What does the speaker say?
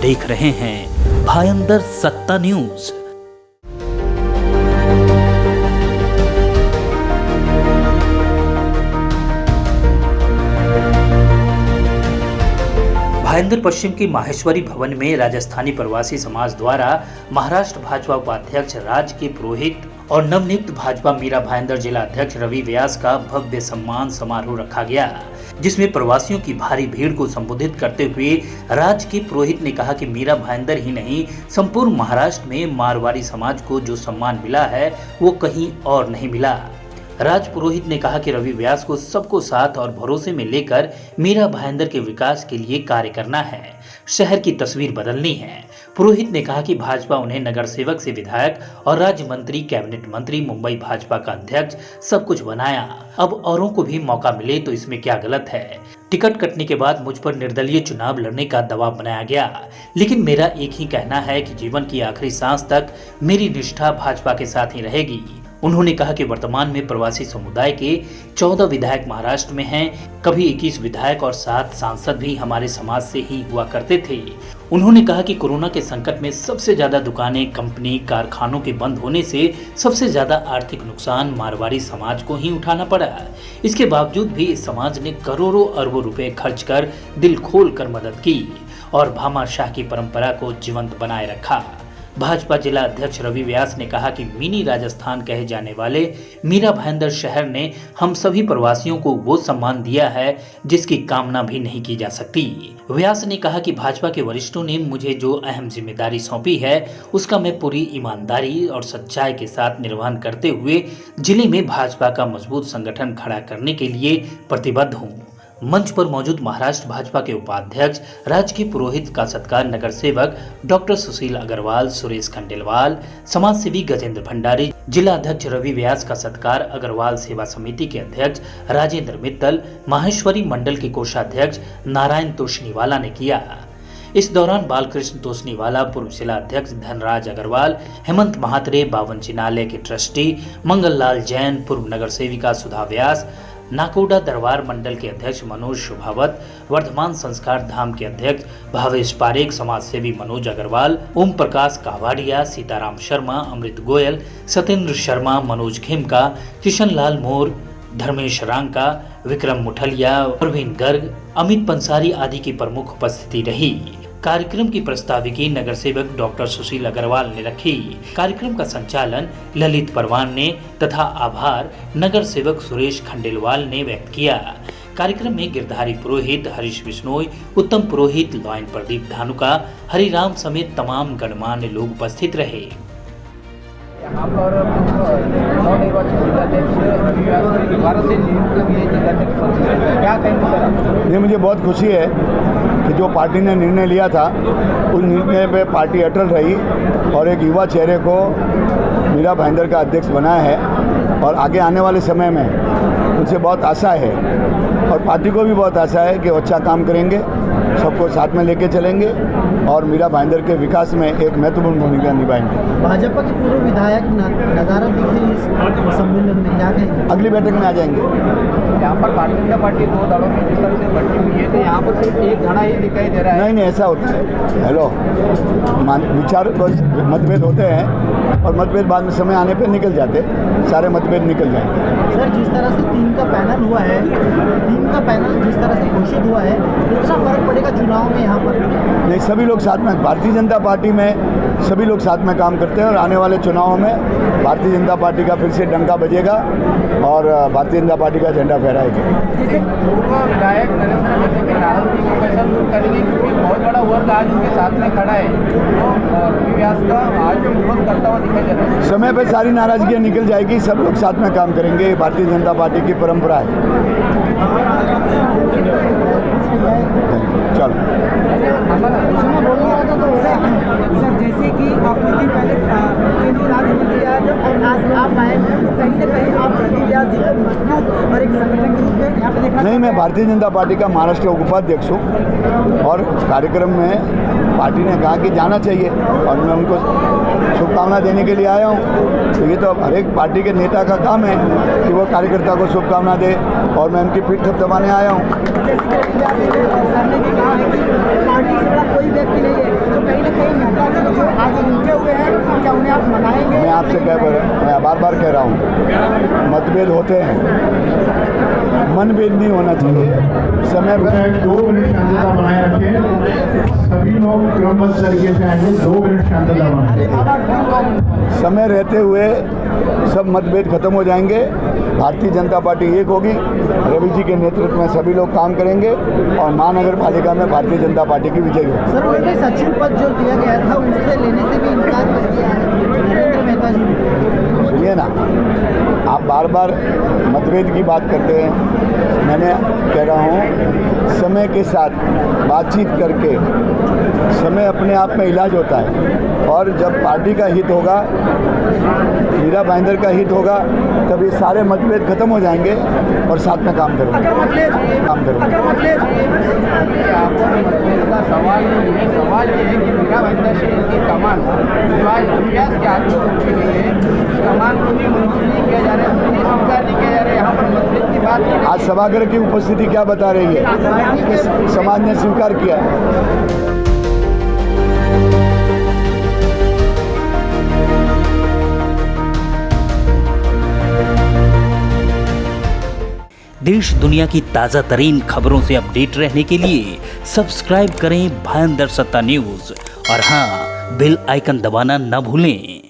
देख रहे हैं भायंदर सत्ता न्यूज। भायंदर पश्चिम की माहेश्वरी भवन में राजस्थानी प्रवासी समाज द्वारा महाराष्ट्र भाजपा उपाध्यक्ष राज के पुरोहित और नवनियुक्त भाजपा मीरा भायंदर जिला अध्यक्ष रवि व्यास का भव्य सम्मान समारोह रखा गया, जिसमें प्रवासियों की भारी भीड़ को संबोधित करते हुए राज के पुरोहित ने कहा कि मीरा भायंदर ही नहीं, संपूर्ण महाराष्ट्र में मारवाड़ी समाज को जो सम्मान मिला है वो कहीं और नहीं मिला। राज पुरोहित ने कहा कि रवि व्यास को सबको साथ और भरोसे में लेकर मीरा भायंदर के विकास के लिए कार्य करना है, शहर की तस्वीर बदलनी है। पुरोहित ने कहा कि भाजपा उन्हें नगर सेवक से विधायक और राज्य मंत्री, कैबिनेट मंत्री, मुंबई भाजपा का अध्यक्ष सब कुछ बनाया। अब औरों को भी मौका मिले तो इसमें क्या गलत है। टिकट कटने के बाद मुझ पर निर्दलीय चुनाव लड़ने का दबाव बनाया गया, लेकिन मेरा एक ही कहना है कि जीवन की आखिरी सांस तक मेरी निष्ठा भाजपा के साथ ही रहेगी। उन्होंने कहा कि वर्तमान में प्रवासी समुदाय के 14 विधायक महाराष्ट्र में हैं, कभी 21 विधायक और 7 सांसद भी हमारे समाज से ही हुआ करते थे। उन्होंने कहा कि कोरोना के संकट में सबसे ज्यादा दुकानें, कंपनी, कारखानों के बंद होने से सबसे ज्यादा आर्थिक नुकसान मारवाड़ी समाज को ही उठाना पड़ा। इसके बावजूद भी इस समाज ने करोड़ों अरबों रुपए खर्च कर दिल खोल कर मदद की और भामाशाह की परंपरा को जीवंत बनाए रखा। भाजपा जिला अध्यक्ष रवि व्यास ने कहा कि मिनी राजस्थान कहे जाने वाले मीरा भायंदर शहर ने हम सभी प्रवासियों को वो सम्मान दिया है जिसकी कामना भी नहीं की जा सकती। व्यास ने कहा कि भाजपा के वरिष्ठों ने मुझे जो अहम जिम्मेदारी सौंपी है उसका मैं पूरी ईमानदारी और सच्चाई के साथ निर्वहन करते हुए जिले में भाजपा का मजबूत संगठन खड़ा करने के लिए प्रतिबद्ध हूँ। मंच पर मौजूद महाराष्ट्र भाजपा के उपाध्यक्ष राज के पुरोहित का सत्कार नगर सेवक डॉक्टर सुशील अग्रवाल, सुरेश खंडेलवाल, समाज सेवी गजेंद्र भंडारी, जिला अध्यक्ष रवि व्यास का सत्कार अग्रवाल सेवा समिति के अध्यक्ष राजेंद्र मित्तल, माहेश्वरी मंडल के कोषाध्यक्ष नारायण तोषनीवाला ने किया। इस दौरान बालकृष्ण तोषनीवाला, पूर्व जिला अध्यक्ष धनराज अग्रवाल, हेमंत महात्रे, बावन चिनालय के ट्रस्टी मंगल लाल जैन, पूर्व नगर सेविका सुधा व्यास, नाकोडा दरबार मंडल के अध्यक्ष मनोज शुभावत, वर्धमान संस्कार धाम के अध्यक्ष भावेश पारेख, समाज सेवी मनोज अग्रवाल, ओम प्रकाश कावाड़िया, सीताराम शर्मा, अमृत गोयल, सत्येंद्र शर्मा, मनोज खेमका, किशन लाल मोर, धर्मेश रांका, विक्रम मुठलिया, प्रवीण गर्ग, अमित पंसारी आदि की प्रमुख उपस्थिति रही। कार्यक्रम की प्रस्ताविकी नगर सेवक डॉक्टर सुशील अग्रवाल ने रखी। कार्यक्रम का संचालन ललित परवान ने तथा आभार नगर सेवक सुरेश खंडेलवाल ने व्यक्त किया। कार्यक्रम में गिरधारी पुरोहित, हरीश बिश्नोई, उत्तम पुरोहित, लॉयन प्रदीप धानुका, हरिराम समेत तमाम गणमान्य लोग उपस्थित रहे। यहाँ पर नवनिर्वाचित जिलाध्यक्ष रवि व्यास ने दोबारा से नियुक्त किए जिलाध्यक्ष पद से, क्या कहेंगे सर? ये मुझे बहुत खुशी है कि जो पार्टी ने निर्णय लिया था उस निर्णय पे पार्टी अटल रही और एक युवा चेहरे को मीरा भायंदर का अध्यक्ष बनाया है और आगे आने वाले समय में उनसे बहुत आशा है और पार्टी को भी बहुत आशा है कि वो अच्छा काम करेंगे, सबको साथ में लेके चलेंगे और मीरा भायंदर के विकास में एक महत्वपूर्ण भूमिका निभाएंगे। भाजपा के पूर्व विधायक नजारा दिख रही इस सम्मेलन में, क्या कहेंगे? अगली बैठक में आ जाएंगे। यहाँ पर भारतीय जनता पार्टी 2 दलों में जिस तरह से बटी हुई है तो यहाँ पर सिर्फ एक घड़ा ही दिखाई दे रहा है। नहीं, ऐसा होता है। हेलो, विचार मतभेद होते हैं और मतभेद बाद में समय आने पर निकल जाते, सारे मतभेद निकल जाएंगे। सर, जिस तरह से टीम का पैनल हुआ है, टीम का पैनल जिस तरह से घोषित हुआ है, कितना फर्क पड़ेगा चुनाव में यहाँ पर? नहीं, सभी लोग साथ में, भारतीय जनता पार्टी में सभी लोग साथ में काम करते हैं और आने वाले चुनावों में भारतीय जनता पार्टी का फिर से डंका बजेगा और भारतीय जनता पार्टी का झंडा फहराएगा। जैसे पूर्व विधायक नरेंद्र मोदी के नाराजगी को कैसा दूर करेंगे, क्योंकि बहुत बड़ा वर्ग आज उनके साथ में खड़ा है, तो रवि व्यास का आज भी विरोध करता हुआ दिखाई दे रहा है। समय पर सारी नाराजगियाँ निकल जाएगी, सब लोग साथ में काम करेंगे, ये भारतीय जनता पार्टी की परंपरा है। चलो सर, जैसे कि आप कुछ दिन पहले केंद्रीय राज्य मंत्री आए थे और आज आप आए हैं, तो कहीं ना कहीं आप रवि व्यास जी का मजबूत और एक संगठन के रूप में यहाँ पे देखा? नहीं, मैं भारतीय जनता पार्टी का महाराष्ट्र उपाध्यक्ष हूँ और कार्यक्रम में पार्टी ने कहा कि जाना चाहिए और मैं उनको शुभकामना देने के लिए आया हूँ। तो ये तो हर एक पार्टी के नेता का काम है कि वो कार्यकर्ता को शुभकामना दे और मैं उनकी पीठ थपथपाने आया हूँ। जैसे कि रवि व्यास जी ने भी कहा है कि पार्टी से बड़ा कोई व्यक्ति नहीं है, मतभेद होते हैं, मनभेद नहीं होना चाहिए। समय पर 2 मिनट शांतता बनाए रखें। सभी लोग क्रमबद्ध तरीके से आएंगे। 2 मिनट शांतता बनाए। समय रहते हुए सब मतभेद खत्म हो जाएंगे। भारतीय जनता पार्टी एक होगी। रवि जी के नेतृत्व में सभी लोग काम करेंगे और महानगर पालिका में भारतीय जनता पार्टी की विजय होगी। सर उन्होंने सचिव पद जो दिया गया था उससे लेने से भी इनकार कर दिया है नरेंद्र मेहता जी ने। सुनिए ना, आप बार बार मतभेद की बात करते हैं। मैंने कह रहा हूँ, समय के साथ बातचीत करके समय अपने आप में इलाज होता है और जब पार्टी का हित होगा, मीरा भाईंदर का हित होगा, तब ये सारे मतभेद खत्म हो जाएंगे और साथ में काम करेंगे। सवाल ये है कि मीरा भाईंदर से इनकी कमान जो आज व्यास के हाथ में कमान को भी मंजूर नहीं किया जा रहा है, स्वीकार नहीं किया जा रहा है। यहाँ पर मतभेद की बात नहीं। आज सभागृह की उपस्थिति क्या बता रही है कि समाज ने स्वीकार किया है। देश दुनिया की ताज़ा तरीन खबरों से अपडेट रहने के लिए सब्सक्राइब करें भाईंदर सत्ता न्यूज़ और हाँ, बेल आइकन दबाना न भूलें।